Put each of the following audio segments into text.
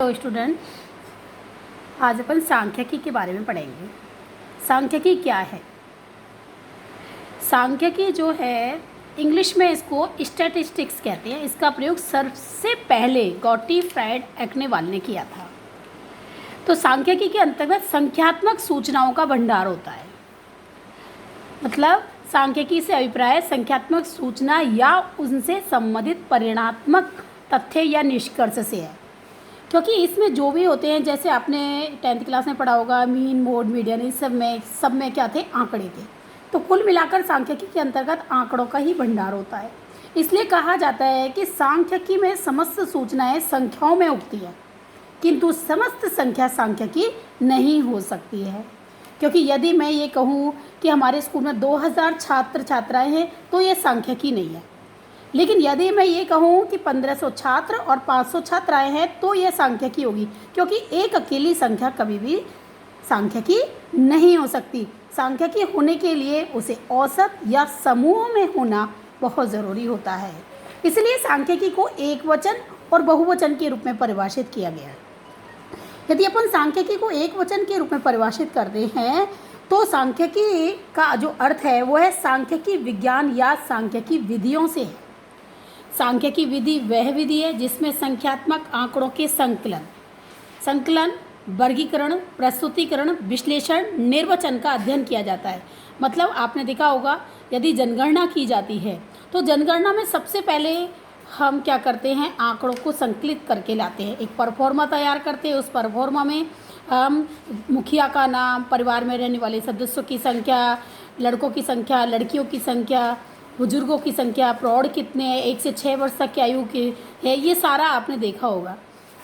तो स्टूडेंट, आज अपन सांख्यिकी के बारे में पढ़ेंगे। सांख्यिकी क्या है? सांख्यिकी जो है, इंग्लिश में इसको स्टैटिस्टिक्स कहते हैं। इसका प्रयोग सबसे पहले गॉटफ्राइड एक्नेवाल ने किया था। तो सांख्यिकी के अंतर्गत संख्यात्मक सूचनाओं का भंडार होता है। मतलब सांख्यिकी से अभिप्राय संख्यात्मक सूचना या उनसे संबंधित परिणात्मक तथ्य या निष्कर्ष से है, क्योंकि इसमें जो भी होते हैं, जैसे आपने 10th क्लास में पढ़ा होगा, मीन, मोड, मीडियन, इस सब में क्या थे? आंकड़े थे। तो कुल मिलाकर सांख्यिकी के अंतर्गत आंकड़ों का ही भंडार होता है। इसलिए कहा जाता है कि सांख्यिकी में समस्त सूचनाएं संख्याओं में उगती है, किंतु समस्त संख्या सांख्यिकी नहीं हो सकती है। क्योंकि यदि मैं ये कहूँ कि हमारे स्कूल में 2000 छात्र छात्राएँ हैं, तो ये सांख्यिकी नहीं है। लेकिन यदि मैं ये कहूँ कि 1500 छात्र और 500 छात्राएँ हैं, तो यह सांख्यिकी होगी, क्योंकि एक अकेली संख्या कभी भी सांख्यिकी नहीं हो सकती। सांख्यिकी होने के लिए उसे औसत या समूह में होना बहुत ज़रूरी होता है। इसलिए सांख्यिकी को एकवचन और बहुवचन के रूप में परिभाषित किया गया है। यदि अपन सांख्यिकी को एकवचन के रूप में परिभाषित करते हैं, तो सांख्यिकी का जो अर्थ है वो है सांख्यिकी विज्ञान या सांख्यिकी विधियों से है। सांख्यिकी विधि वह विधि है जिसमें संख्यात्मक आंकड़ों के संकलन, वर्गीकरण, प्रस्तुतिकरण, विश्लेषण, निर्वचन का अध्ययन किया जाता है। मतलब आपने देखा होगा, यदि जनगणना की जाती है तो जनगणना में सबसे पहले हम क्या करते हैं? आंकड़ों को संकलित करके लाते हैं, एक परफॉर्मा तैयार करते हैं। उस परफॉर्मा में हम मुखिया का नाम, परिवार में रहने वाले सदस्यों की संख्या, लड़कों की संख्या, लड़कियों की संख्या, बुजुर्गों की संख्या, प्रौढ़ कितने हैं, 1 से 6 वर्ष तक की आयु के है, ये सारा आपने देखा होगा।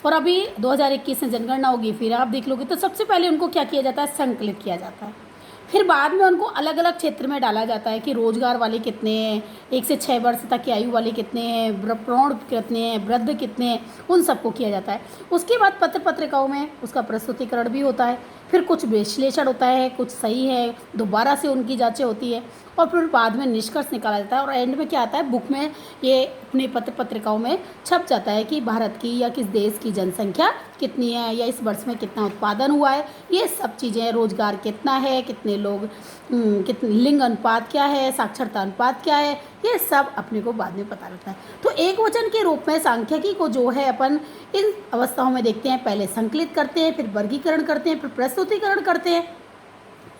और अभी 2021 में जनगणना होगी, फिर आप देख लोगे तो सबसे पहले उनको क्या किया जाता है? संकलित किया जाता है। फिर बाद में उनको अलग अलग क्षेत्र में डाला जाता है कि रोजगार वाले कितने हैं, 1 से 6 वर्ष तक की आयु वाले कितने हैं, प्रौढ़ कितने हैं, वृद्ध कितने हैं, उन सबको किया जाता है। उसके बाद पत्र पत्रिकाओं में उसका प्रस्तुतिकरण भी होता है, फिर कुछ विश्लेषण होता है, कुछ सही है, दोबारा से उनकी जांचें होती है, और फिर बाद में निष्कर्ष निकाला जाता है। और एंड में क्या आता है? बुक में ये अपने पत्र पत्रिकाओं में छप जाता है कि भारत की या किस देश की जनसंख्या कितनी है, या इस वर्ष में कितना उत्पादन हुआ है, ये सब चीज़ें, रोजगार कितना है, कितने लोग, कितने लिंग अनुपात क्या है, साक्षरता अनुपात क्या है, ये सब अपने को बाद में पता लगता है। तो एक वचन के रूप में सांख्यिकी को जो है अपन इन अवस्थाओं में देखते हैं। पहले संकलित करते हैं, फिर वर्गीकरण करते हैं, फिर प्रस्तुतिकरण करते हैं,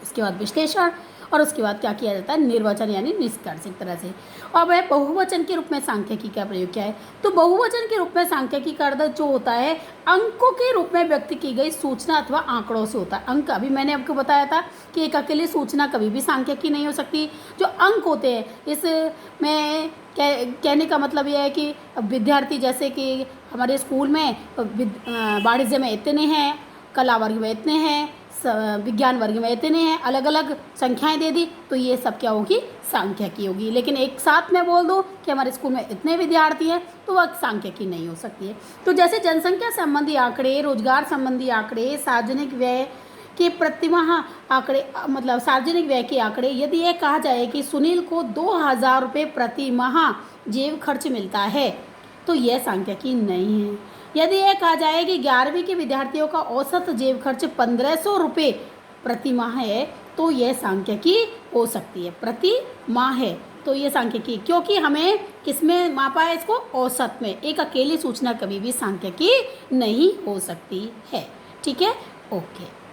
उसके बाद विश्लेषण, और उसके बाद क्या किया जाता है? निर्वचन यानी निष्कर्ष, एक तरह से। और वह बहुवचन के रूप में सांख्यिकी का प्रयोग क्या है? तो बहुवचन के रूप में सांख्यिकी का अर्थ जो होता है, अंकों के रूप में व्यक्त की गई सूचना अथवा आंकड़ों से होता है। अंक, अभी मैंने आपको बताया था कि एक अकेली सूचना कभी भी सांख्यिकी नहीं हो सकती। जो अंक होते हैं, इसमें कहने का मतलब यह है कि विद्यार्थी, जैसे कि हमारे स्कूल में वाणिज्य में इतने हैं, कला वर्ग में इतने हैं, विज्ञान वर्ग में इतने हैं, अलग अलग संख्याएं दे दी, तो ये सब क्या होगी? सांख्यिकी होगी। लेकिन एक साथ मैं बोल दूं कि हमारे स्कूल में इतने विद्यार्थी हैं, तो वह सांख्यिकी नहीं हो सकती है। तो जैसे जनसंख्या संबंधी आंकड़े, रोजगार संबंधी आंकड़े, सार्वजनिक व्यय के प्रतिमाह आंकड़े, मतलब सार्वजनिक व्यय के आंकड़े, यदि यह कहा जाए कि सुनील को 2000 रुपये प्रति माह जेब खर्च मिलता है, तो यह सांख्यिकी नहीं है। यदि यह कहा जाए कि 11वीं के विद्यार्थियों का औसत जेब खर्च 1500 रुपये प्रति माह है, तो यह सांख्यिकी हो सकती है। प्रति माह है तो यह सांख्यिकी, क्योंकि हमें किसमें मापा है? इसको औसत में। एक अकेली सूचना कभी भी सांख्यिकी नहीं हो सकती है। ठीक है, ओके।